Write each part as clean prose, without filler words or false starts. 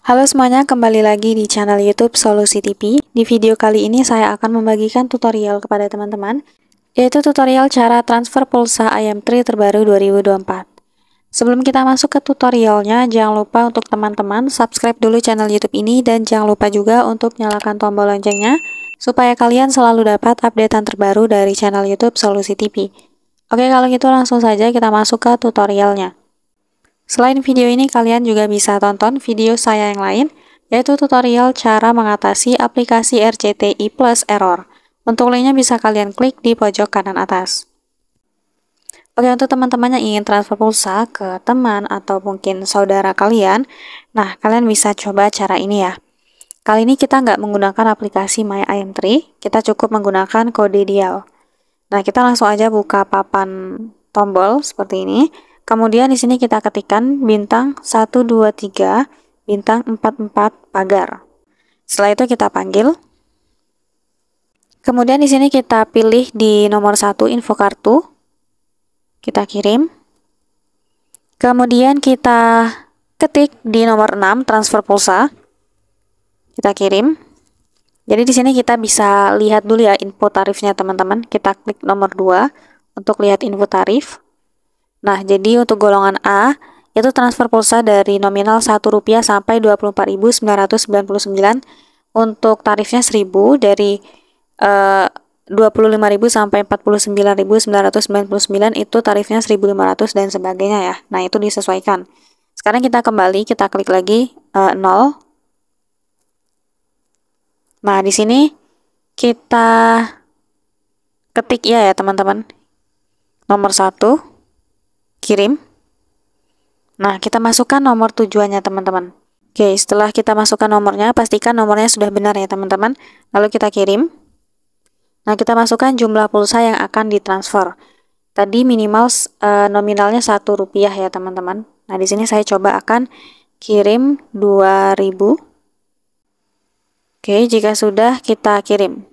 Halo semuanya, kembali lagi di channel YouTube Solusi TV. Di video kali ini saya akan membagikan tutorial kepada teman-teman, yaitu tutorial cara transfer pulsa IM3 terbaru 2024. Sebelum kita masuk ke tutorialnya, jangan lupa untuk teman-teman subscribe dulu channel YouTube ini dan jangan lupa juga untuk nyalakan tombol loncengnya supaya kalian selalu dapat updatean terbaru dari channel YouTube Solusi TV. Oke, kalau gitu langsung saja kita masuk ke tutorialnya. Selain video ini, kalian juga bisa tonton video saya yang lain, yaitu tutorial cara mengatasi aplikasi RCTI Plus error. Untuk linknya bisa kalian klik di pojok kanan atas. Oke, untuk teman-teman yang ingin transfer pulsa ke teman atau mungkin saudara kalian, nah kalian bisa coba cara ini ya. Kali ini kita nggak menggunakan aplikasi My IM3, kita cukup menggunakan kode dial. Nah, kita langsung aja buka papan tombol seperti ini. Kemudian di sini kita ketikkan bintang 123 bintang 44 pagar. Setelah itu kita panggil. Kemudian di sini kita pilih di nomor 1 info kartu. Kita kirim. Kemudian kita ketik di nomor 6 transfer pulsa. Kita kirim. Jadi di sini kita bisa lihat dulu ya info tarifnya teman-teman. Kita klik nomor 2 untuk lihat info tarif. Nah, jadi untuk golongan A, itu transfer pulsa dari nominal Rp1 sampai 24.999. Untuk tarifnya 1.000 dari 25.000 sampai 49.999 itu tarifnya 1.500 dan sebagainya ya. Nah, itu disesuaikan. Sekarang kita kembali, kita klik lagi 0. Nah, di sini kita ketik ya teman-teman. Nomor 1. Kirim. Nah, kita masukkan nomor tujuannya teman-teman. Oke, setelah kita masukkan nomornya, pastikan nomornya sudah benar ya teman-teman. Lalu kita kirim. Nah, kita masukkan jumlah pulsa yang akan ditransfer. Tadi minimal nominalnya Rp1 ya teman-teman. Nah, di sini saya coba akan kirim 2.000. Oke, jika sudah kita kirim.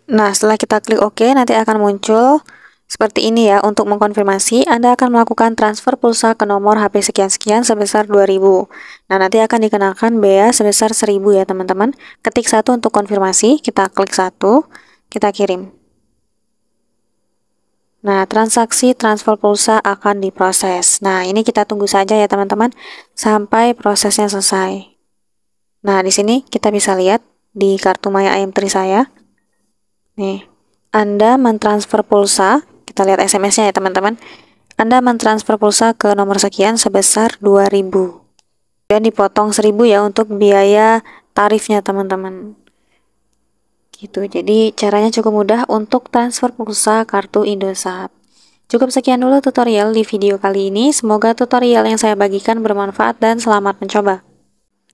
Nah, setelah kita klik OK, nanti akan muncul seperti ini ya. Untuk mengkonfirmasi, Anda akan melakukan transfer pulsa ke nomor HP sekian-sekian sebesar 2.000. Nah, nanti akan dikenakan bea sebesar 1.000 ya teman-teman. Ketik 1 untuk konfirmasi, kita klik 1, kita kirim. Nah, transaksi transfer pulsa akan diproses. Nah, ini kita tunggu saja ya teman-teman sampai prosesnya selesai. Nah, di sini kita bisa lihat di kartu My IM3 saya. Nih, Anda mentransfer pulsa, kita lihat SMS-nya ya teman-teman. Anda mentransfer pulsa ke nomor sekian sebesar 2.000. Dan dipotong 1.000 ya untuk biaya tarifnya teman-teman. Gitu, jadi caranya cukup mudah untuk transfer pulsa kartu Indosat. Cukup sekian dulu tutorial di video kali ini. Semoga tutorial yang saya bagikan bermanfaat dan selamat mencoba.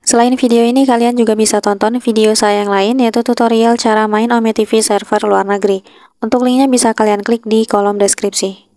Selain video ini, kalian juga bisa tonton video saya yang lain, yaitu tutorial cara main Ome TV server luar negeri. Untuk linknya bisa kalian klik di kolom deskripsi.